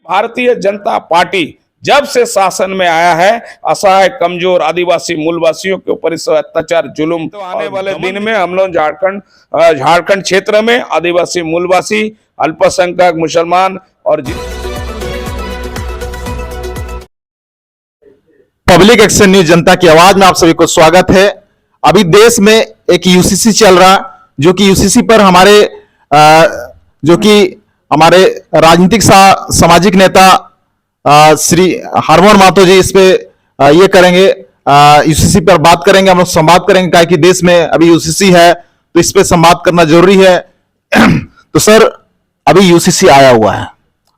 Bharatiya Janata party जब से शासन में आया है, असहाय, कमजोर आदिवासी मूलवासियों के ऊपर इस अत्याचार जुल्म, तो आने वाले दिन में हम लोग झारखंड क्षेत्र में आदिवासी मूलवासी, अल्पसंख्यक, मुसलमान और पब्लिक एक्शन न्यूज जनता की आवाज में आप सभी को स्वागत है। अभी देश में एक यूसीसी चल रहा, जो कि यूसीसी पर हमारे राजनीतिक सामाजिक नेता श्री हरमोहन महतो जी इस पे ये करेंगे, यूसीसी पर बात करेंगे, हम लोग संवाद करेंगे। क्या कि देश में अभी यूसीसी है तो इस पे संवाद करना जरूरी है। तो सर, अभी यूसीसी आया हुआ है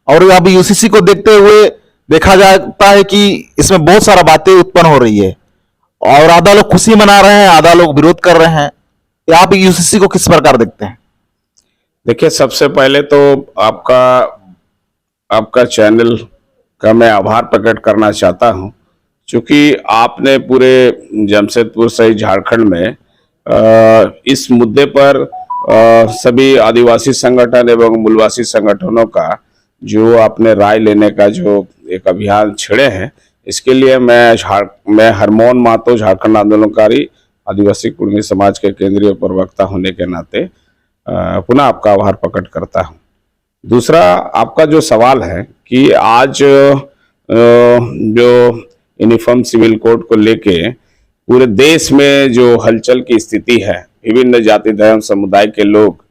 और अभी यूसीसी को देखते हुए देखा जाता है कि इसमें बहुत सारा बातें उत्पन्न हो रही है और आधा लोग खुशी मना रहे हैं, आधा लोग विरोध कर रहे हैं। आप यूसीसी को किस प्रकार देखते हैं? देखिए, सबसे पहले तो आपका चैनल का मैं आभार प्रकट करना चाहता हूं, क्योंकि आपने पूरे जमशेदपुर सहित झारखंड में इस मुद्दे पर सभी आदिवासी संगठन एवं मूलवासी संगठनों का जो आपने राय लेने का जो एक अभियान छेड़े हैं, इसके लिए मैं हरमोहन महतो, झारखंड आंदोलनकारी आदिवासी कुर्मी समाज के केंद्रीय प्रवक्ता होने के नाते पुनः आपका आभार प्रकट करता हूं। दूसरा, आपका जो सवाल है कि आज जो यूनिफॉर्म सिविल कोड को लेके पूरे देश में जो हलचल की स्थिति है, विभिन्न जाति धर्म समुदाय के लोग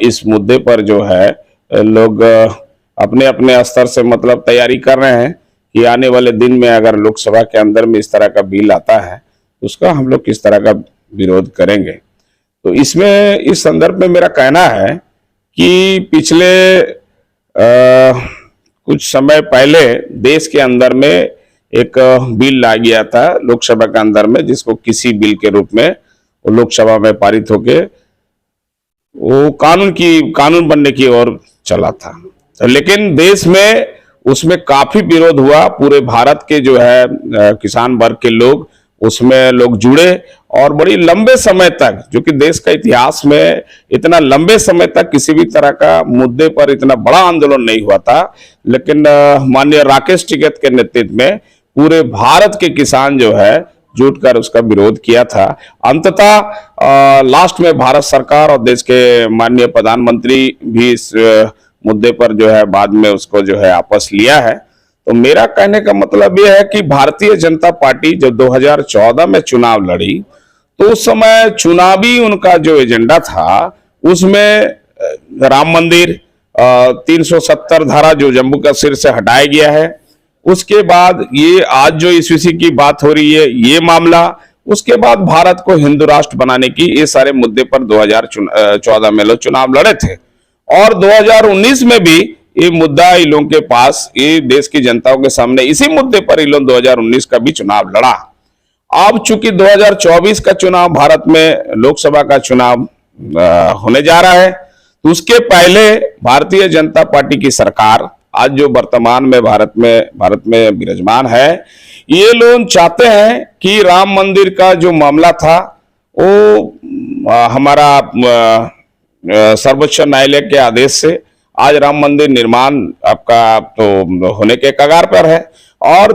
इस मुद्दे पर जो है लोग अपने अपने स्तर से मतलब तैयारी कर रहे हैं कि आने वाले दिन में अगर लोकसभा के अंदर में इस तरह का बिल आता है तो उसका हम लोग किस तरह का विरोध करेंगे। तो इसमें इस संदर्भ में मेरा कहना है कि पिछले कुछ समय पहले देश के अंदर में एक बिल ला गया था लोकसभा के अंदर में, जिसको किसी बिल के रूप में वो लोकसभा में पारित होके वो कानून बनने की ओर चला था। लेकिन देश में उसमें काफी विरोध हुआ। पूरे भारत के जो है किसान वर्ग के लोग उसमें लोग जुड़े और बड़ी लंबे समय तक, जो कि देश का इतिहास में इतना लंबे समय तक किसी भी तरह का मुद्दे पर इतना बड़ा आंदोलन नहीं हुआ था। लेकिन माननीय राकेश टिकैत के नेतृत्व में पूरे भारत के किसान जो है जुटकर उसका विरोध किया था। अंततः लास्ट में भारत सरकार और देश के माननीय प्रधानमंत्री भी इस मुद्दे पर जो है बाद में उसको जो है वापस लिया है। तो मेरा कहने का मतलब यह है कि भारतीय जनता पार्टी जब 2014 में चुनाव लड़ी तो उस समय चुनावी उनका जो एजेंडा था उसमें राम मंदिर 370 धारा जो जम्मू कश्मीर से हटाया गया है, उसके बाद ये आज जो यूसीसी की बात हो रही है ये मामला, उसके बाद भारत को हिंदू राष्ट्र बनाने की, ये सारे मुद्दे पर 2014 में लोग चुनाव लड़े थे और 2019 में भी ये मुद्दा इन लोगों के पास, ये देश की जनताओं के सामने इसी मुद्दे पर इन लोग 2019 का भी चुनाव लड़ा। अब चूंकि 2024 का चुनाव भारत में लोकसभा का चुनाव होने जा रहा है, तो उसके पहले भारतीय जनता पार्टी की सरकार आज जो वर्तमान में भारत में विराजमान है, ये लोग चाहते हैं कि राम मंदिर का जो मामला था वो हमारा सर्वोच्च न्यायालय के आदेश से आज राम मंदिर निर्माण आपका तो होने के कगार पर है और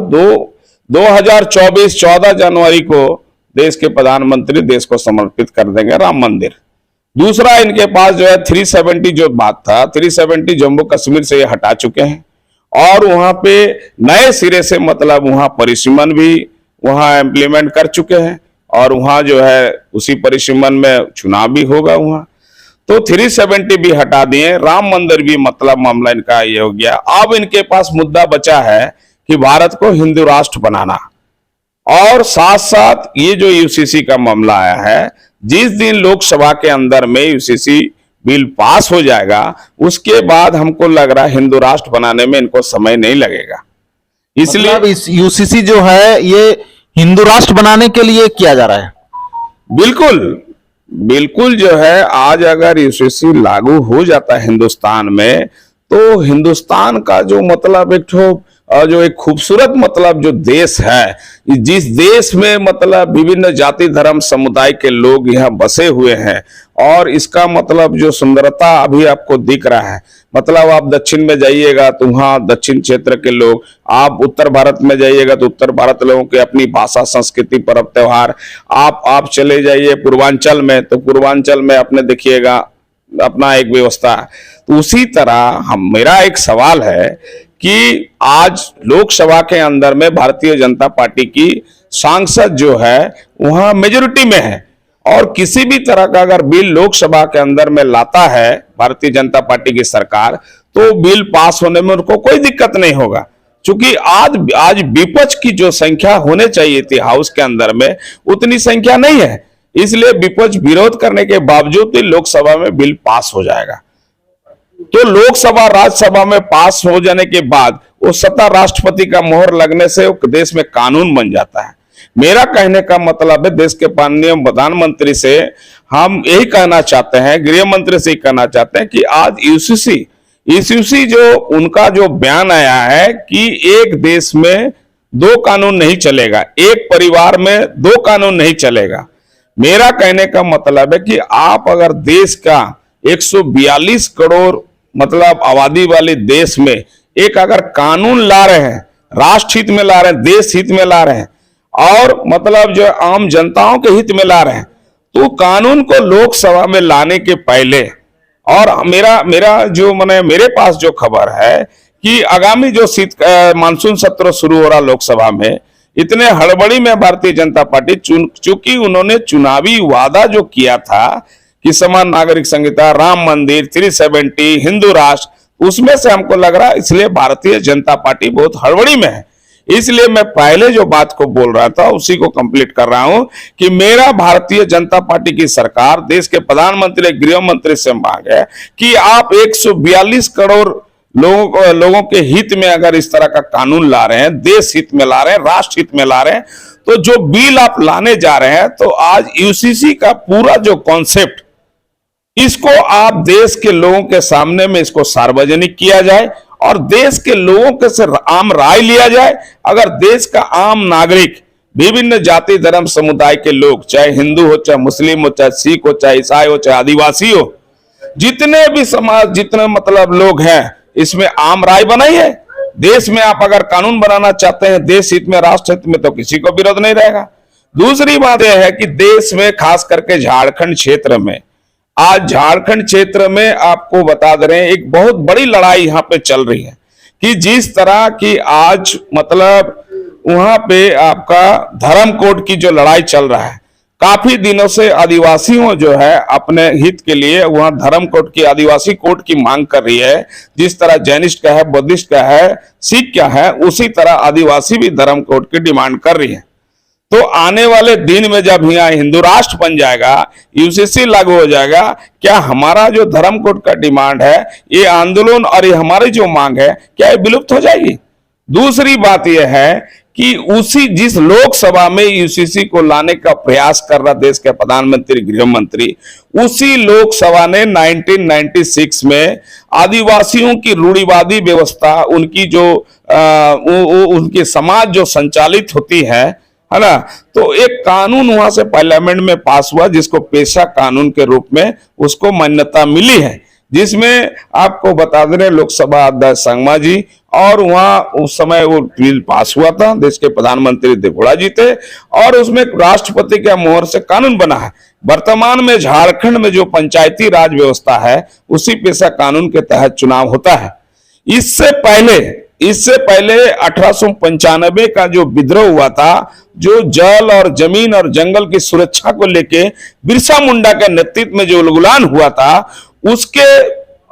2024 14 जनवरी को देश के प्रधानमंत्री देश को समर्पित कर देंगे राम मंदिर। दूसरा, इनके पास जो है 370 जो बात था, 370 जम्मू कश्मीर से ये हटा चुके हैं और वहां पे नए सिरे से मतलब वहां परिसीमन भी वहां इम्प्लीमेंट कर चुके हैं और वहां जो है उसी परिसीमन में चुनाव भी होगा वहां। तो 370 भी हटा दिए, राम मंदिर भी मतलब मामला इनका ये हो गया। अब इनके पास मुद्दा बचा है कि भारत को हिंदू राष्ट्र बनाना और साथ साथ ये जो यूसीसी का मामला आया है, जिस दिन लोकसभा के अंदर में यूसीसी बिल पास हो जाएगा उसके बाद हमको लग रहा है हिंदू राष्ट्र बनाने में इनको समय नहीं लगेगा। इसलिए मतलब इस यूसीसी जो है ये हिंदू राष्ट्र बनाने के लिए किया जा रहा है। बिल्कुल जो है, आज अगर यूसीसी लागू हो जाता है हिंदुस्तान में तो हिंदुस्तान का जो मतलब एक ठो जो एक खूबसूरत मतलब जो देश है, जिस देश में मतलब विभिन्न जाति धर्म समुदाय के लोग यहाँ बसे हुए हैं, और इसका मतलब जो सुंदरता अभी आपको दिख रहा है, मतलब आप दक्षिण में जाइएगा तो वहाँ दक्षिण क्षेत्र के लोग, आप उत्तर भारत में जाइएगा तो उत्तर भारत लोगों के अपनी भाषा संस्कृति पर्व त्योहार, आप चले जाइए पूर्वांचल में तो पूर्वांचल में अपने देखिएगा अपना एक व्यवस्था। तो उसी तरह मेरा एक सवाल है कि आज लोकसभा के अंदर में भारतीय जनता पार्टी की सांसद जो है वहां मेजोरिटी में है, और किसी भी तरह का अगर बिल लोकसभा के अंदर में लाता है भारतीय जनता पार्टी की सरकार, तो बिल पास होने में उनको कोई दिक्कत नहीं होगा, क्योंकि आज विपक्ष की जो संख्या होने चाहिए थी हाउस के अंदर में उतनी संख्या नहीं है, इसलिए विपक्ष विरोध करने के बावजूद भी लोकसभा में बिल पास हो जाएगा। तो लोकसभा राज्यसभा में पास हो जाने के बाद वो सत्ता राष्ट्रपति का मोहर लगने से देश में कानून बन जाता है। मेरा कहने का मतलब है, देश के माननीय प्रधानमंत्री से हम यही कहना चाहते हैं, गृह मंत्री से कहना चाहते हैं कि आज यूसीसी जो उनका जो बयान आया है कि एक देश में दो कानून नहीं चलेगा, एक परिवार में दो कानून नहीं चलेगा। मेरा कहने का मतलब है कि आप अगर देश का 142 करोड़ मतलब आबादी वाले देश में एक अगर कानून ला रहे हैं, राष्ट्र हित में ला रहे हैं, देश हित में ला रहे हैं, और मतलब जो आम जनताओं के हित में ला रहे हैं, तो कानून को लोकसभा में लाने के पहले, और मेरे पास जो खबर है कि आगामी जो मानसून सत्र शुरू हो रहा लोकसभा में, इतने हड़बड़ी में भारतीय जनता पार्टी चूंकि उन्होंने चुनावी वादा जो किया था कि समान नागरिक संहिता, राम मंदिर, 370, हिंदू राष्ट्र, उसमें से हमको लग रहा है इसलिए भारतीय जनता पार्टी बहुत हड़बड़ी में है। इसलिए मैं पहले जो बात को बोल रहा था उसी को कंप्लीट कर रहा हूं कि मेरा भारतीय जनता पार्टी की सरकार, देश के प्रधानमंत्री, गृह मंत्री से मांग है कि आप 142 करोड़ लोगों के हित में अगर इस तरह का कानून ला रहे हैं, देश हित में ला रहे हैं, राष्ट्र हित में ला रहे हैं, तो जो बिल आप लाने जा रहे हैं, तो आज यूसीसी का पूरा जो कॉन्सेप्ट, इसको आप देश के लोगों के सामने में इसको सार्वजनिक किया जाए और देश के लोगों के से आम राय लिया जाए। अगर देश का आम नागरिक, विभिन्न जाति धर्म समुदाय के लोग, चाहे हिंदू हो, चाहे मुस्लिम हो, चाहे सिख हो, चाहे ईसाई हो, चाहे आदिवासी हो, जितने भी समाज, जितने मतलब लोग हैं, इसमें आम राय बनाई है। देश में आप अगर कानून बनाना चाहते हैं देश हित में, राष्ट्र हित में, तो किसी को विरोध नहीं रहेगा। दूसरी बात यह है कि देश में खास करके झारखंड क्षेत्र में, आज झारखंड क्षेत्र में आपको बता दे रहे हैं एक बहुत बड़ी लड़ाई यहां पे चल रही है कि जिस तरह की आज मतलब वहां पे आपका धर्म कोड की जो लड़ाई चल रहा है, काफी दिनों से आदिवासियों जो है अपने हित के लिए वहां धर्म कोड की, आदिवासी कोड की मांग कर रही है। जिस तरह जैनिस्ट का है, बुद्धिस्ट का है, सिख का है, उसी तरह आदिवासी भी धर्म कोड की डिमांड कर रही है। तो आने वाले दिन में जब यहाँ हिंदू राष्ट्र बन जाएगा, यूसीसी लागू हो जाएगा, क्या हमारा जो धर्म कोड का डिमांड है, ये आंदोलन और ये हमारी जो मांग है, क्या ये विलुप्त हो जाएगी? दूसरी बात यह है कि जिस लोकसभा में यूसीसी को लाने का प्रयास कर रहा देश के प्रधानमंत्री, गृह मंत्री, उसी लोकसभा ने 1996 में आदिवासियों की रूढ़िवादी व्यवस्था, उनकी जो उनकी समाज जो संचालित होती है ना, तो एक कानून वहां से पार्लियामेंट में पास हुआ जिसको पेशा कानून के रूप में उसको मान्यता मिली है, जिसमें आपको बता दे रहे लोकसभा अध्यक्ष संगमा जी, और वहां उस समय वो बिल पास हुआ था, देश के प्रधानमंत्री देवगौड़ा जी थे, और उसमें राष्ट्रपति के मोहर से कानून बना है। वर्तमान में झारखंड में जो पंचायती राज व्यवस्था है, उसी पेशा कानून के तहत चुनाव होता है। इससे पहले 1895 का जो विद्रोह हुआ था, जो जल और जमीन और जंगल की सुरक्षा को लेके बिरसा मुंडा के नेतृत्व में जो उलगुलान हुआ था, उसके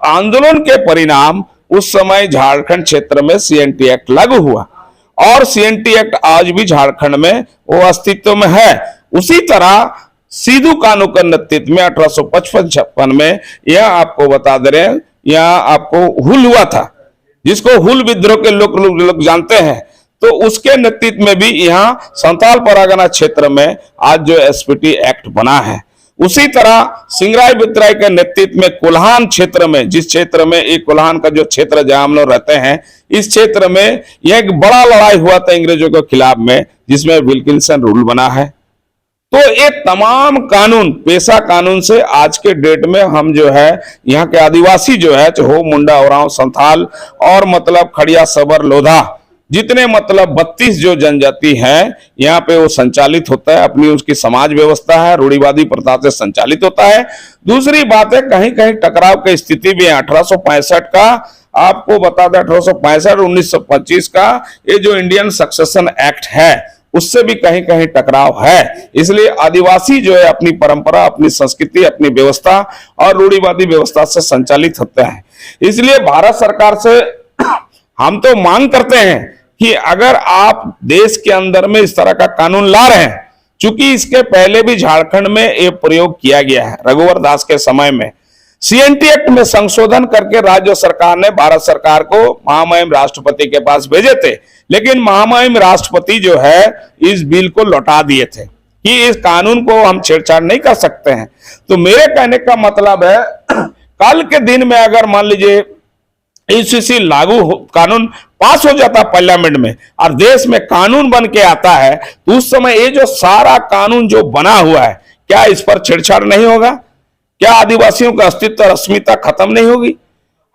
आंदोलन के परिणाम उस समय झारखंड क्षेत्र में सीएनटी एक्ट लागू हुआ, और सीएनटी एक्ट आज भी झारखंड में वो अस्तित्व में है। उसी तरह सिद्धू कान्हू के नेतृत्व में 1855-56 में यह आपको बता दे रहे हैं, यहाँ आपको हुल हुआ था, जिसको हुल विद्रोह के लोग जानते हैं। तो उसके नेतृत्व में भी यहाँ संताल परगना क्षेत्र में आज जो एसपीटी एक्ट बना है, उसी तरह सिंगराय बितराय के नेतृत्व में कोल्हान क्षेत्र में, जिस क्षेत्र में एक कोल्हान का जो क्षेत्र जहां हम लोग रहते हैं, इस क्षेत्र में यह एक बड़ा लड़ाई हुआ था अंग्रेजों के खिलाफ में, जिसमें विल्किंसन रूल बना है। तो ये तमाम कानून, पेशा कानून से आज के डेट में हम जो है यहाँ के आदिवासी जो है, हो मुंडा, ओरांव, संथाल और मतलब खड़िया, सबर, लोधा, जितने मतलब 32 जो जनजाति हैं यहाँ पे वो संचालित होता है। अपनी उसकी समाज व्यवस्था है, रूढ़िवादी प्रथा से संचालित होता है। दूसरी बात है, कहीं कहीं टकराव की स्थिति भी है। 1865 का आपको बता दें, 1865 और 1925 का ये जो इंडियन सक्सेशन एक्ट है, उससे भी कहीं कहीं टकराव है। इसलिए आदिवासी जो है अपनी परंपरा, अपनी संस्कृति, अपनी व्यवस्था और रूढ़िवादी व्यवस्था से संचालित होते हैं। इसलिए भारत सरकार से हम तो मांग करते हैं कि अगर आप देश के अंदर में इस तरह का कानून ला रहे हैं, चूंकि इसके पहले भी झारखंड में ये प्रयोग किया गया है, रघुवर दास के समय में सीएनटी एक्ट में संशोधन करके राज्य सरकार ने भारत सरकार को महामहिम राष्ट्रपति के पास भेजे थे, लेकिन महामहिम राष्ट्रपति जो है इस बिल को लौटा दिए थे कि इस कानून को हम छेड़छाड़ नहीं कर सकते हैं। तो मेरे कहने का मतलब है, कल के दिन में अगर मान लीजिए यूसीसी कानून पास हो जाता पार्लियामेंट में और देश में कानून बन के आता है, तो उस समय ये जो सारा कानून जो बना हुआ है, क्या इस पर छेड़छाड़ नहीं होगा? क्या आदिवासियों का अस्तित्व और अस्मिता खत्म नहीं होगी?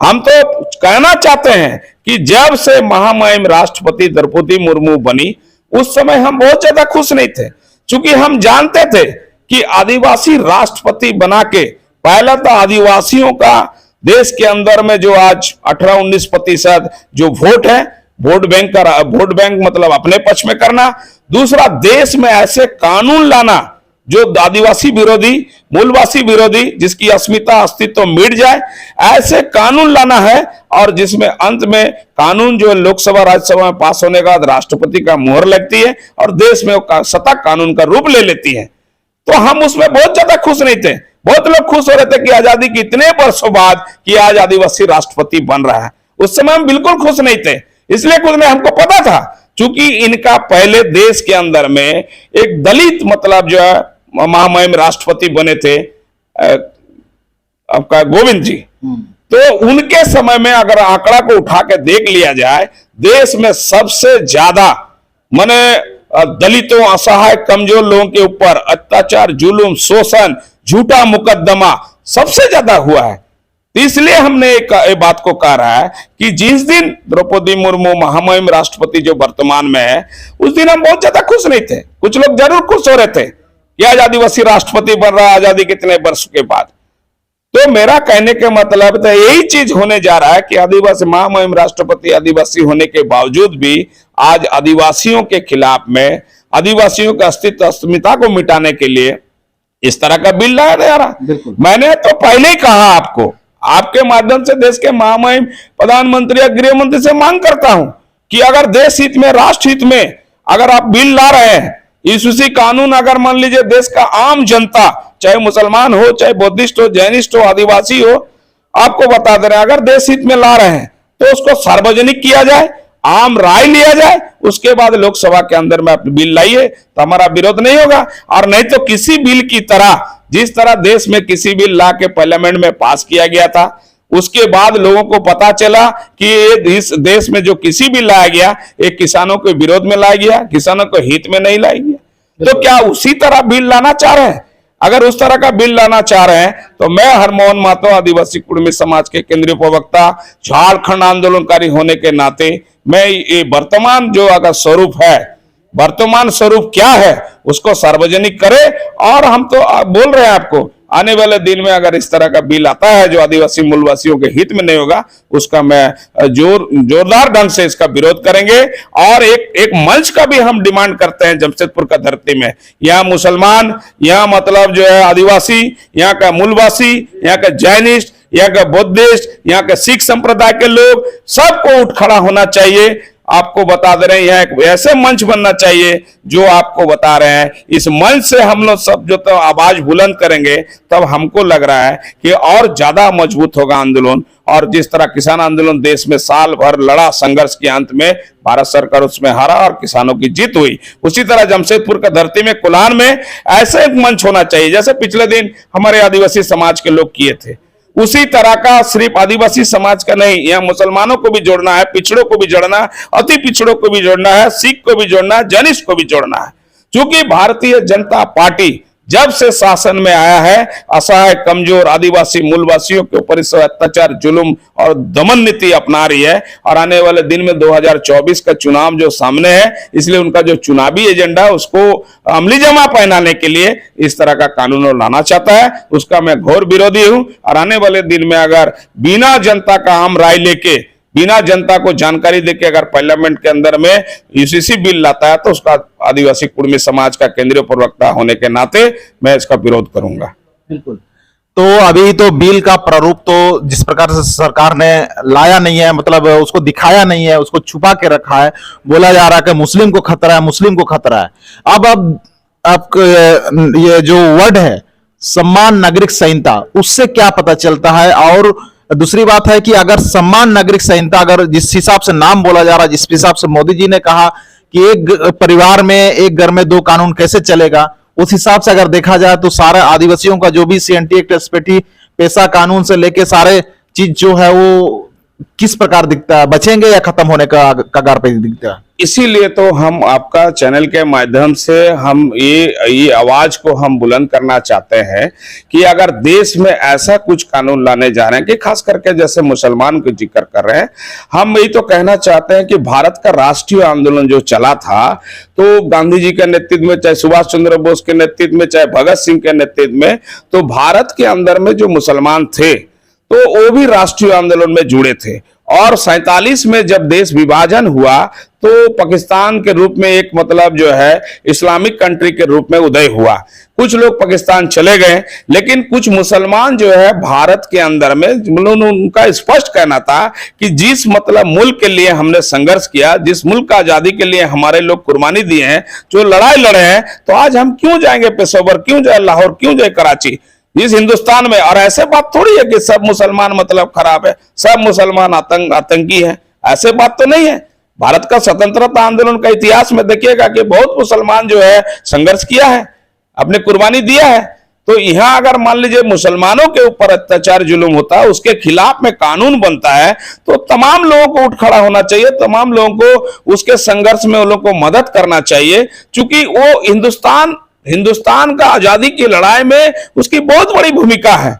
हम तो कहना चाहते हैं कि जब से महामहिम राष्ट्रपति द्रौपदी मुर्मू बनी, उस समय हम बहुत ज्यादा खुश नहीं थे, क्योंकि हम जानते थे कि आदिवासी राष्ट्रपति बना के पहला तो आदिवासियों का देश के अंदर में जो आज 18-19% जो वोट है, वोट बैंक मतलब अपने पक्ष में करना। दूसरा, देश में ऐसे कानून लाना जो आदिवासी विरोधी, मूलवासी विरोधी, जिसकी अस्मिता अस्तित्व मिट जाए, ऐसे कानून लाना है और जिसमें अंत में कानून जो लोकसभा राज्यसभा में पास होने के बाद राष्ट्रपति का मुहर लगती है और देश में वो सत्ता कानून का रूप ले लेती है। तो हम उसमें बहुत ज्यादा खुश नहीं थे। बहुत लोग खुश हो रहे थे कि आजादी के इतने वर्षों बाद कि आज आदिवासी राष्ट्रपति बन रहा है। उस समय हम बिल्कुल खुश नहीं थे, इसलिए खुश नहीं, हमको पता था, क्योंकि इनका पहले देश के अंदर में एक दलित मतलब जो है महामहिम राष्ट्रपति बने थे, आपका गोविंद जी। तो उनके समय में अगर आंकड़ा को उठा के देख लिया जाए, देश में सबसे ज्यादा माने दलितों, असहाय, कमजोर लोगों के ऊपर अत्याचार, जुल्म, शोषण, झूठा मुकदमा सबसे ज्यादा हुआ है। तो इसलिए हमने एक बात को कहा रहा है कि जिस दिन द्रौपदी मुर्मू महामहिम राष्ट्रपति जो वर्तमान में है, उस दिन हम बहुत ज्यादा खुश नहीं थे। कुछ लोग जरूर खुश हो रहे थे कि आज आदिवासी राष्ट्रपति बन रहा है आजादी कितने वर्ष के बाद। तो मेरा कहने के मतलब तो यही चीज होने जा रहा है कि आदिवासी महामहिम राष्ट्रपति आदिवासी होने के बावजूद भी आज आदिवासियों के खिलाफ में, आदिवासियों के अस्तित्व अस्मिता को मिटाने के लिए इस तरह का बिल लाया जा रहा। मैंने तो पहले ही कहा आपको, आपके माध्यम से देश के महामहिम प्रधानमंत्री या गृह मंत्री से मांग करता हूं कि अगर देश हित में, राष्ट्र हित में अगर आप बिल ला रहे हैं, यूसीसी कानून अगर मान लीजिए देश का आम जनता, चाहे मुसलमान हो, चाहे बुद्धिस्ट हो, जैनिस्ट हो, आदिवासी हो, आपको बता दे रहे हैं, अगर देश हित में ला रहे हैं तो उसको सार्वजनिक किया जाए, आम राय लिया जाए, उसके बाद लोकसभा के अंदर में आप बिल लाइए, तो हमारा विरोध नहीं होगा। और नहीं तो किसी बिल की तरह, जिस तरह देश में किसी बिल ला के पार्लियामेंट में पास किया गया था, उसके बाद लोगों को पता चला कि ये इस देश में जो किसी भी लाया गया, एक किसानों के विरोध में लाया गया, किसानों को हित में नहीं लाया गया। तो क्या उसी तरह बिल लाना चाह रहे हैं? अगर उस तरह का बिल लाना चाह रहे हैं तो मैं हरमोहन महतो, आदिवासी कुर्मी समाज के केंद्रीय प्रवक्ता, झारखंड आंदोलनकारी होने के नाते मैं ये वर्तमान जो अगर स्वरूप है, वर्तमान स्वरूप क्या है, उसको सार्वजनिक करे। और हम तो बोल रहे हैं आपको, आने वाले दिन में अगर इस तरह का बिल आता है जो आदिवासी मूलवासियों के हित में नहीं होगा, उसका मैं जोरदार ढंग से इसका विरोध करेंगे। और एक मंच का भी हम डिमांड करते हैं जमशेदपुर का धरती में, यहाँ मुसलमान, यहाँ मतलब जो है आदिवासी, यहाँ का मूलवासी, यहाँ का जैनिस्ट, यहाँ का बुद्धिस्ट, यहाँ के सिख संप्रदाय के लोग, सबको उठ खड़ा होना चाहिए आपको बता दे रहे हैं, यह एक ऐसे मंच बनना चाहिए जो आपको बता रहे हैं। इस मंच से हम लोग सब जो तो आवाज बुलंद करेंगे, तब हमको लग रहा है कि और ज्यादा मजबूत होगा आंदोलन। और जिस तरह किसान आंदोलन देश में साल भर लड़ा, संघर्ष के अंत में भारत सरकार उसमें हारा और किसानों की जीत हुई, उसी तरह जमशेदपुर का धरती में, कुलान में ऐसे एक मंच होना चाहिए जैसे पिछले दिन हमारे आदिवासी समाज के लोग किए थे। उसी तरह का सिर्फ आदिवासी समाज का नहीं, यहाँ मुसलमानों को भी जोड़ना है, पिछड़ों को भी जोड़ना है, अति पिछड़ों को भी जोड़ना है, सिख को भी जोड़ना है, जैनिस्ट को भी जोड़ना है। क्योंकि भारतीय जनता पार्टी जब से शासन में आया है, असहाय, कमजोर आदिवासी मूलवासियों के ऊपर इस अत्याचार, जुल्म और दमन नीति अपना रही है। और आने वाले दिन में 2024 का चुनाव जो सामने है, इसलिए उनका जो चुनावी एजेंडा है उसको अमली जमा पहनाने के लिए इस तरह का कानून लाना चाहता है, उसका मैं घोर विरोधी हूं। और आने वाले दिन में अगर बिना जनता का आम राय लेके, बिना जनता को जानकारी देके अगर पार्लियामेंट के अंदर में यूसीसी बिल लाता है, तो उसका आदिवासी कुर्मी समाज का केंद्रीय प्रवक्ता होने के नाते मैं इसका विरोध करूंगा। बिल्कुल। तो अभी तो बिल का प्रारूप तो जिस प्रकार से सरकार ने लाया नहीं है, मतलब उसको दिखाया नहीं है, उसको छुपा के रखा है। बोला जा रहा है कि मुस्लिम को खतरा है, मुस्लिम को खतरा है। अब ये जो वर्ड है सम्मान नागरिक संहिता, उससे क्या पता चलता है? और दूसरी बात है कि अगर सम्मान नागरिक संहिता, अगर जिस हिसाब से नाम बोला जा रहा है, जिस हिसाब से मोदी जी ने कहा कि एक परिवार में, एक घर में 2 कानून कैसे चलेगा, उस हिसाब से अगर देखा जाए तो सारे आदिवासियों का जो भी सीएनटी एक्ट, एसपीटी, पेशा कानून से लेके सारे चीज जो है वो किस प्रकार दिखता है? बचेंगे या खत्म होने का कगार पे दिखता है? इसीलिए तो हम आपका चैनल के माध्यम से हम ये आवाज को हम बुलंद करना चाहते हैं कि अगर देश में ऐसा कुछ कानून लाने जा रहे हैं कि खास करके जैसे मुसलमान का जिक्र कर रहे हैं, हम यही तो कहना चाहते हैं कि भारत का राष्ट्रीय आंदोलन जो चला था, तो गांधी जी के नेतृत्व में, चाहे सुभाष चंद्र बोस के नेतृत्व में, चाहे भगत सिंह के नेतृत्व में, तो भारत के अंदर में जो मुसलमान थे तो वो भी राष्ट्रीय आंदोलन में जुड़े थे। और 47 में जब देश विभाजन हुआ, तो पाकिस्तान के रूप में एक मतलब जो है इस्लामिक कंट्री के रूप में उदय हुआ। कुछ लोग पाकिस्तान चले गए, लेकिन कुछ मुसलमान जो है भारत के अंदर में, उनका स्पष्ट कहना था कि जिस मतलब मुल्क के लिए हमने संघर्ष किया, जिस मुल्क का आजादी के लिए हमारे लोग कुर्बानी दिए हैं, जो लड़ाई लड़े हैं, तो आज हम क्यों जाएंगे पेशेवर, क्यों जाए लाहौर, क्यों जाए कराची, इस हिंदुस्तान में। और ऐसे बात थोड़ी है कि सब मुसलमान मतलब खराब है, सब मुसलमान आतंकी है, ऐसे बात तो नहीं है। भारत का स्वतंत्रता आंदोलन का इतिहास में देखिएगा कि बहुत मुसलमान जो है संघर्ष किया है, अपने कुर्बानी दिया है। तो यहां अगर मान लीजिए मुसलमानों के ऊपर अत्याचार जुल्म होता है, उसके खिलाफ में कानून बनता है, तो तमाम लोगों को उठ खड़ा होना चाहिए, तमाम लोगों को उसके संघर्ष में उन लोगों को मदद करना चाहिए। चूंकि वो हिंदुस्तान का आजादी की लड़ाई में उसकी बहुत बड़ी भूमिका है।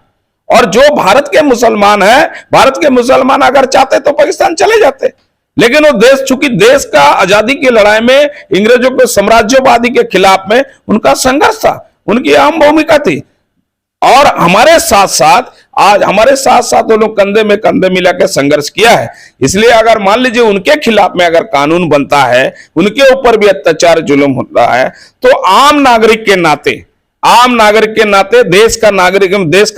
और जो भारत के मुसलमान हैं, भारत के मुसलमान अगर चाहते तो पाकिस्तान चले जाते, लेकिन वो देश, चूंकि देश का आजादी की लड़ाई में अंग्रेजों के साम्राज्यवादी के खिलाफ में उनका संघर्ष था, उनकी अहम भूमिका थी। और हमारे साथ साथ वो लोग कंधे में कंधे मिला के संघर्ष किया है। इसलिए अगर मान लीजिए उनके खिलाफ में अगर कानून बनता है, उनके ऊपर भी अत्याचार जुल्म होता है, तो आम नागरिक के नाते, देश का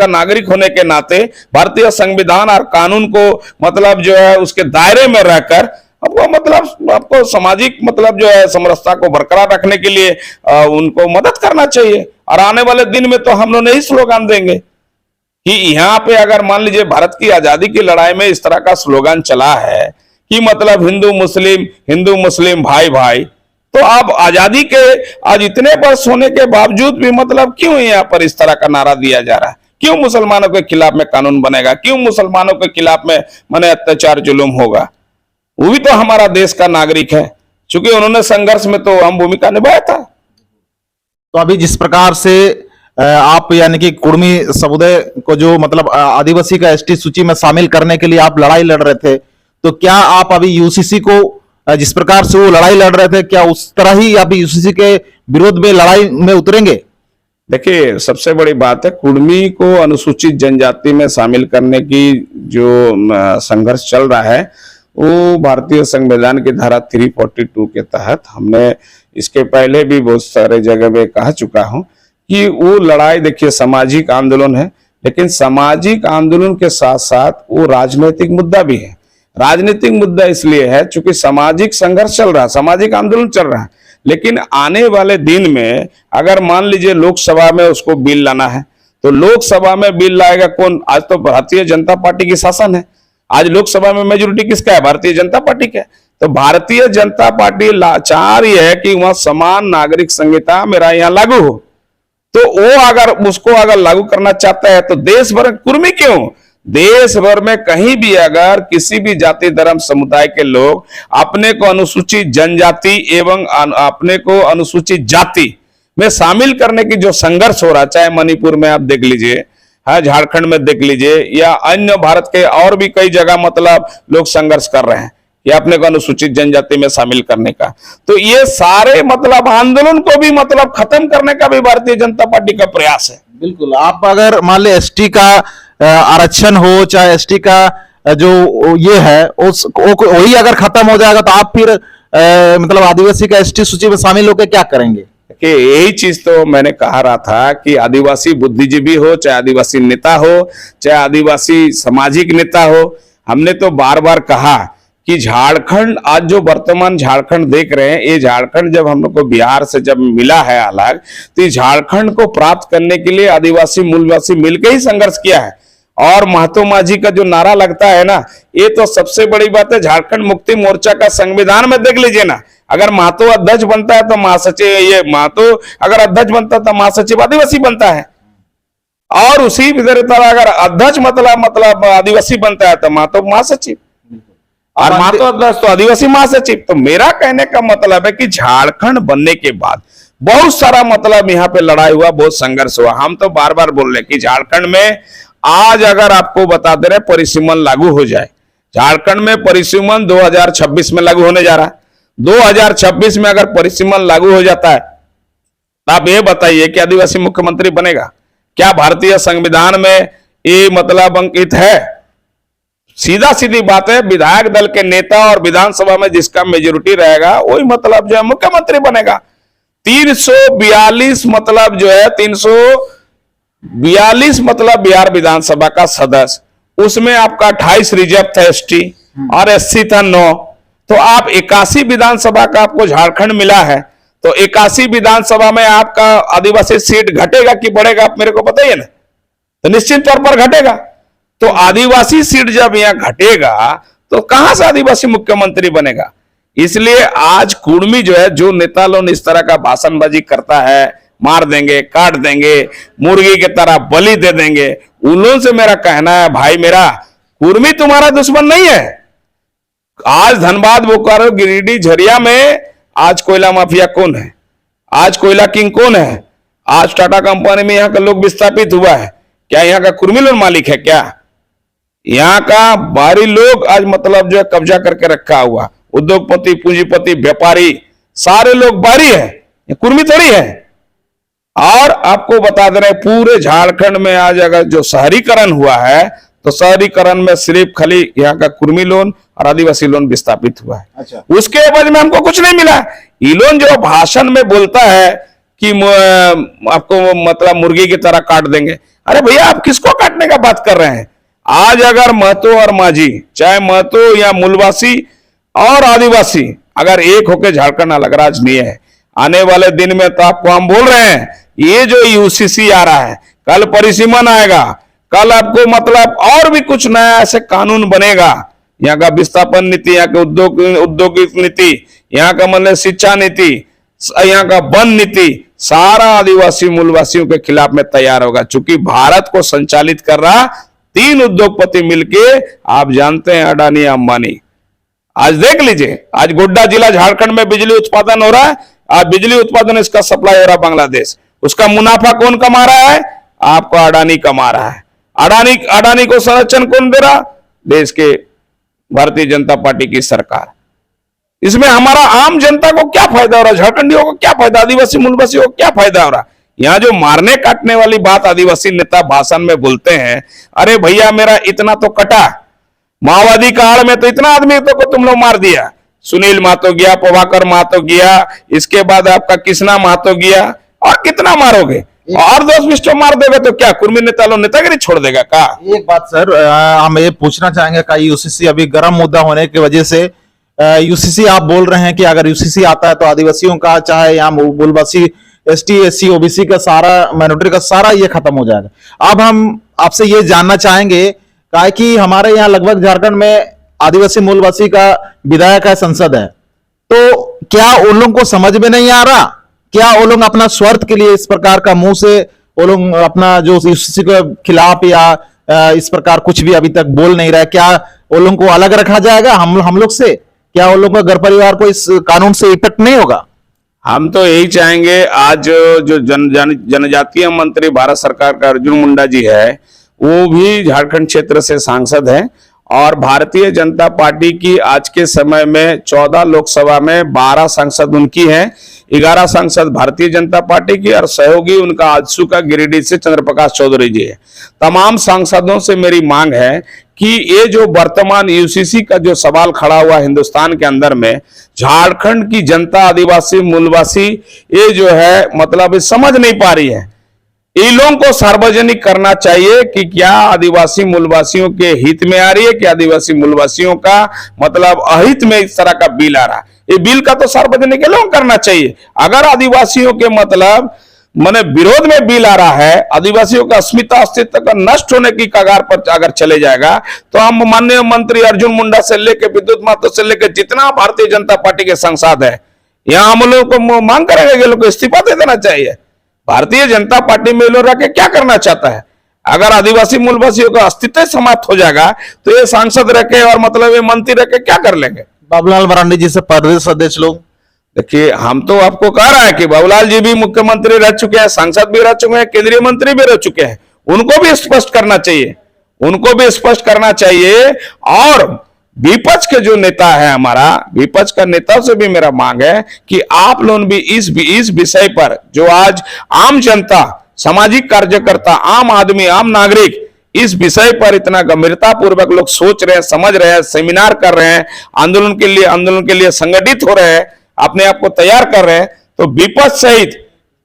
नागरिक होने के नाते भारतीय संविधान और कानून को मतलब जो है उसके दायरे में रहकर आपको सामाजिक मतलब जो है समरसता को बरकरार रखने के लिए उनको मदद करना चाहिए। और आने वाले दिन में तो हम लोग नहीं स्लोगन देंगे कि यहाँ पे अगर मान लीजिए भारत की आजादी की लड़ाई में इस तरह का स्लोगन चला है कि मतलब हिंदू मुस्लिम भाई भाई, तो अब आजादी के आज इतने वर्ष होने के बावजूद भी मतलब क्यों यहाँ पर इस तरह का नारा दिया जा रहा है? क्यों मुसलमानों के खिलाफ में कानून बनेगा? क्यों मुसलमानों के खिलाफ में माने अत्याचार जुल्म होगा? वो भी तो हमारा देश का नागरिक है, क्योंकि उन्होंने संघर्ष में तो अहम भूमिका निभाया था। तो अभी जिस प्रकार से आप यानी कि कुर्मी समुदाय को जो मतलब आदिवासी का एसटी सूची में शामिल करने के लिए आप लड़ाई लड़ रहे थे, तो क्या आप अभी यूसीसी को जिस प्रकार से वो लड़ाई लड़ रहे थे, क्या उस तरह ही आप यूसीसी के विरोध में लड़ाई में उतरेंगे? देखिए, सबसे बड़ी बात है, कुर्मी को अनुसूचित जनजाति में शामिल करने की जो संघर्ष चल रहा है, वो भारतीय संविधान की धारा 342 के तहत हमने इसके पहले भी बहुत सारे जगह में कह चुका हूं कि वो लड़ाई, देखिए, सामाजिक आंदोलन है, लेकिन सामाजिक आंदोलन के साथ साथ वो राजनीतिक मुद्दा भी है। राजनीतिक मुद्दा इसलिए है क्योंकि सामाजिक संघर्ष चल रहा है, सामाजिक आंदोलन चल रहा है। लेकिन आने वाले दिन में अगर मान लीजिए लोकसभा में उसको बिल लाना है तो लोकसभा में बिल लाएगा कौन? आज तो भारतीय जनता पार्टी की शासन है, आज लोकसभा में मेजोरिटी किसका है? भारतीय जनता पार्टी का है। तो भारतीय जनता पार्टी चाह रही है कि वहां समान नागरिक संहिता मेरा यहां लागू हो, तो वो अगर उसको अगर लागू करना चाहता है तो देश भर कुर्मी क्यों? देश भर में कहीं भी अगर किसी भी जाति धर्म समुदाय के लोग अपने को अनुसूचित जनजाति एवं अपने को अनुसूचित जाति में शामिल करने की जो संघर्ष हो रहा है, चाहे मणिपुर में आप देख लीजिए, हाँ, झारखंड में देख लीजिए, या अन्य भारत के और भी कई जगह मतलब लोग संघर्ष कर रहे हैं या अपने को अनुसूचित जनजाति में शामिल करने का, तो ये सारे मतलब आंदोलन को भी मतलब खत्म करने का भी भारतीय जनता पार्टी का प्रयास है। बिल्कुल। आप अगर मान ले एसटी का आरक्षण हो, चाहे एसटी का जो ये है वही अगर खत्म हो जाएगा तो आप फिर मतलब आदिवासी का एसटी सूची में शामिल होकर क्या करेंगे? कि यही चीज तो मैंने कहा रहा था कि आदिवासी बुद्धिजीवी हो, चाहे आदिवासी नेता हो, चाहे आदिवासी सामाजिक नेता हो, हमने तो बार बार कहा कि झारखंड, आज जो वर्तमान झारखंड देख रहे हैं, ये झारखंड जब हम लोग को बिहार से जब मिला है अलग, तो झारखंड को प्राप्त करने के लिए आदिवासी मूलवासी मिलकर ही संघर्ष किया है। और महतो माझी का जो नारा लगता है ना, ये तो सबसे बड़ी बात है। झारखंड मुक्ति मोर्चा का संविधान में देख लीजिए ना, अगर महतो अध्यक्ष बनता है तो महासचिव, ये महतो अगर अध्यक्ष बनता है तो महासचिव आदिवासी बनता है, और उसी तरह अगर अध्यक्ष मतलब आदिवासी बनता है तो महतो महासचिव, और महतो अध्यक्ष तो आदिवासी महासचिव। तो मेरा कहने का मतलब है कि झारखंड बनने के बाद बहुत सारा मतलब यहाँ पे लड़ाई हुआ, बहुत संघर्ष हुआ। हम तो बार बार बोल रहे कि झारखंड में आज अगर आपको बता दे रहे परिसीमन लागू हो जाए, झारखंड में परिसीमन 2026 में लागू होने जा रहा है। 2026 में अगर परिसीमन लागू हो जाता है तो आप ये बताइए कि आदिवासी मुख्यमंत्री बनेगा क्या? भारतीय संविधान में ये मतलब अंकित है? सीधा सीधी बात है, विधायक दल के नेता और विधानसभा में जिसका मेजोरिटी रहेगा वही मतलब जो है मुख्यमंत्री बनेगा। 342 मतलब जो है 342 मतलब बिहार विधानसभा का सदस्य, उसमें आपका 28 रिजर्व था एसटी और एससी था 9, तो आप 81 विधानसभा का आपको झारखंड मिला है, तो 81 विधानसभा में आपका आदिवासी सीट घटेगा कि बढ़ेगा आप मेरे को बताइए ना? तो निश्चित तौर पर घटेगा। तो आदिवासी सीट जब यहां घटेगा तो कहां से आदिवासी मुख्यमंत्री बनेगा? इसलिए आज कुर्मी जो है, जो नेता लोग इस तरह का भाषणबाजी करता है, मार देंगे, काट देंगे, मुर्गी की तरह बलि दे देंगे, उन लोगों से मेरा कहना है, भाई मेरा कुर्मी तुम्हारा दुश्मन नहीं है। आज धनबाद, बोकारो, गिरिडीह, झरिया में आज कोयला माफिया कौन है? आज कोयला किंग कौन है? आज टाटा कंपनी में यहाँ का लोग विस्थापित हुआ है, क्या यहाँ का कुर्मी लोग मालिक है क्या? यहाँ का बाहरी लोग आज मतलब जो है कब्जा करके रखा हुआ, उद्योगपति, पूंजीपति, व्यापारी, सारे लोग बाहरी है, ये कुर्मी थोड़ी है। और आपको बता दे रहे पूरे झारखंड में आज अगर जो शहरीकरण हुआ है तो शहरीकरण में सिर्फ खाली यहाँ का कुर्मी लोन और आदिवासी लोन विस्थापित हुआ है। अच्छा। उसके एवज में हमको कुछ नहीं मिला। ये लोन जो भाषण में बोलता है कि आपको मतलब मुर्गी की तरह काट देंगे, अरे भैया आप किसको काटने का बात कर रहे हैं? आज अगर महतो और माझी, चाहे महतो या मूलवासी और आदिवासी अगर एक होकर झारखंड अलग राज्य नहीं है, आने वाले दिन में तो आपको हम बोल रहे हैं, ये जो यूसीसी आ रहा है, कल परिसीमन आएगा, कल आपको मतलब और भी कुछ नया ऐसे कानून बनेगा, यहाँ का विस्थापन नीति, यहाँ के औद्योगिक नीति, यहाँ का मतलब शिक्षा नीति, यहाँ का वन नीति, सारा आदिवासी मूलवासियों के खिलाफ में तैयार होगा। चूंकि भारत को संचालित कर रहा 3 उद्योगपति मिलके, आप जानते हैं अडानी, अंबानी। आज देख लीजिए, आज गोड्डा जिला झारखंड में बिजली उत्पादन हो रहा है, आज बिजली उत्पादन इसका सप्लाई हो रहा है बांग्लादेश, उसका मुनाफा कौन कमा रहा है? आपका अडानी कमा रहा है। अडानी को संरक्षण कौन दे रहा? देश के भारतीय जनता पार्टी की सरकार। इसमें हमारा आम जनता को क्या फायदा हो रहा है? झारखंडियों को क्या फायदा? आदिवासी मूलवासियों को क्या फायदा हो रहा? यहाँ जो मारने काटने वाली बात आदिवासी नेता भाषण में बोलते हैं, अरे भैया मेरा इतना तो कटा, माओवादी काल में तो इतना आदमी तो को तुम लोग मार दिया, सुनील महतो गया, प्रभाकर महतो गया, इसके बाद आपका कृष्णा महतो गया, और कितना मारोगे? और 10-20 तो मार देगा तो क्या कुर्मी नेता लोग नेतागिरी छोड़ देगा का? एक बात सर, हम ये पूछना चाहेंगे का यूसीसी अभी गर्म मुद्दा होने की वजह से यूसीसी आप बोल रहे हैं कि अगर यूसीसी आता है तो आदिवासियों का, चाहे यहाँ मूलवासी, एसटी, एससी, ओबीसी का सारा, माइनॉरिटी का सारा ये खत्म हो जाएगा। अब हम आपसे ये जानना चाहेंगे का कि हमारे यहाँ लगभग झारखंड में आदिवासी मूलवासी का विधायक है, संसद है, तो क्या उन लोगों को समझ में नहीं आ रहा? क्या वो लोग अपना स्वार्थ के लिए इस प्रकार का मुंह से वो लोग अपना जो यूसीसी के खिलाफ या इस प्रकार कुछ भी अभी तक बोल नहीं रहा? क्या वो लोगों को अलग रखा जाएगा हम लोग से? क्या वो लोग का घर परिवार को इस कानून से इफेक्ट नहीं होगा? हम तो यही चाहेंगे, आज जो जनजातीय मंत्री भारत सरकार का अर्जुन मुंडा जी है, वो भी झारखंड क्षेत्र से सांसद हैं और भारतीय जनता पार्टी की आज के समय में 14 लोकसभा में 12 सांसद उनकी हैं, 11 सांसद भारतीय जनता पार्टी की और सहयोगी उनका आजसू का गिरिडीह से चंद्र प्रकाश चौधरी जी है। तमाम सांसदों से मेरी मांग है कि ये जो वर्तमान यूसीसी का जो सवाल खड़ा हुआ हिंदुस्तान के अंदर में, झारखंड की जनता, आदिवासी, मूलवासी, ये जो है मतलब समझ नहीं पा रही है। इन लोगों को सार्वजनिक करना चाहिए कि क्या आदिवासी मूलवासियों के हित में आ रही है कि आदिवासी मूलवासियों का मतलब अहित में इस तरह का बिल आ रहा है। ये बिल का तो सार्वजनिक लोग करना चाहिए। अगर आदिवासियों के मतलब माने विरोध में बिल आ रहा है, आदिवासियों का अस्मिता का नष्ट होने की कगार पर अगर चले जाएगा, तो हम माननीय मंत्री अर्जुन मुंडा से लेकर विद्युत महतो से लेकर जितना भारतीय जनता पार्टी के सांसद है, यहाँ हम लोग को मांग करेंगे कि लोग को इस्तीफा दे देना चाहिए। भारतीय जनता पार्टी में लोग रह के क्या करना चाहता है? अगर आदिवासी मूलवासियों का अस्तित्व समाप्त हो जाएगा तो ये सांसद रह के और मतलब ये मंत्री रह के क्या कर लेंगे? बाबूलाल मरांडी जी से प्रदेश अध्यक्ष लोग, देखिए हम तो आपको कह रहा है कि बाबूलाल जी भी मुख्यमंत्री रह चुके हैं, सांसद भी रह चुके हैं, केंद्रीय मंत्री भी रह चुके हैं। उनको भी स्पष्ट करना चाहिए, उनको भी स्पष्ट करना चाहिए। और विपक्ष के जो नेता है हमारा, विपक्ष का नेता से भी मेरा मांग है कि आप लोग भी इस विषय पर जो आज आम जनता, सामाजिक कार्यकर्ता, आम आदमी, आम नागरिक इस विषय पर इतना गंभीरता पूर्वक लोग सोच रहे हैं, समझ रहे हैं, सेमिनार कर रहे हैं, आंदोलन के लिए संगठित हो रहे हैं, अपने आप को तैयार कर रहे हैं, तो विपक्ष सहित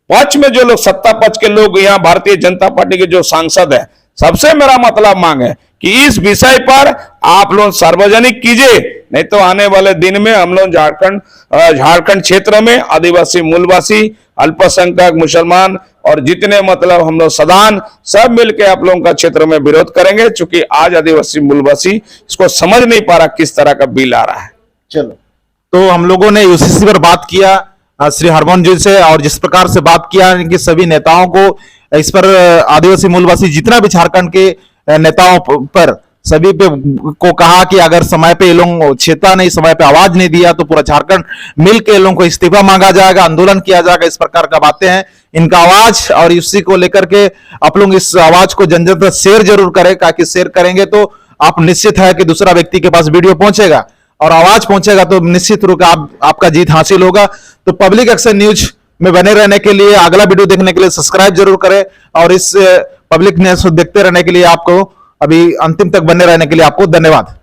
पक्ष में जो लोग, सत्ता पक्ष के लोग, यहाँ भारतीय जनता पार्टी के जो सांसद है, सबसे मेरा मतलब मांग है कि इस विषय पर आप लोग सार्वजनिक कीजिए, नहीं तो आने वाले दिन में हम लोग झारखंड क्षेत्र में आदिवासी, मूलवासी, अल्पसंख्यक, मुसलमान और जितने मतलब हम लोग सदान सब मिलकर आप लोगों का क्षेत्र में विरोध करेंगे, क्योंकि आज आदिवासी मूलवासी इसको समझ नहीं पा रहा किस तरह का बिल आ रहा है। चलो, तो हम लोगों ने यूसीसी पर बात किया श्री हरमोहन जी से, और जिस प्रकार से बात किया कि सभी नेताओं को इस पर, आदिवासी मूलवासी जितना भी झारखंड के नेताओं पर सभी पे को कहा कि अगर समय पे ये लोग चेता नहीं, समय पे आवाज नहीं दिया तो पूरा झारखंड मिलकर ये लोगों को इस्तीफा मांगा जाएगा, आंदोलन किया जाएगा। इस प्रकार का बातें हैं। इनका आवाज और यूसीसी को लेकर के आप लोग इस आवाज को जन जन तक शेयर जरूर करें, ताकि शेयर करेंगे तो आप निश्चित है कि दूसरा व्यक्ति के पास वीडियो पहुंचेगा और आवाज पहुंचेगा तो निश्चित रूप आपका जीत हासिल होगा। तो पब्लिक एक्शन न्यूज में बने रहने के लिए, अगला वीडियो देखने के लिए सब्सक्राइब जरूर करें, और इस पब्लिक न्यूज को देखते रहने के लिए आपको, अभी अंतिम तक बने रहने के लिए आपको धन्यवाद।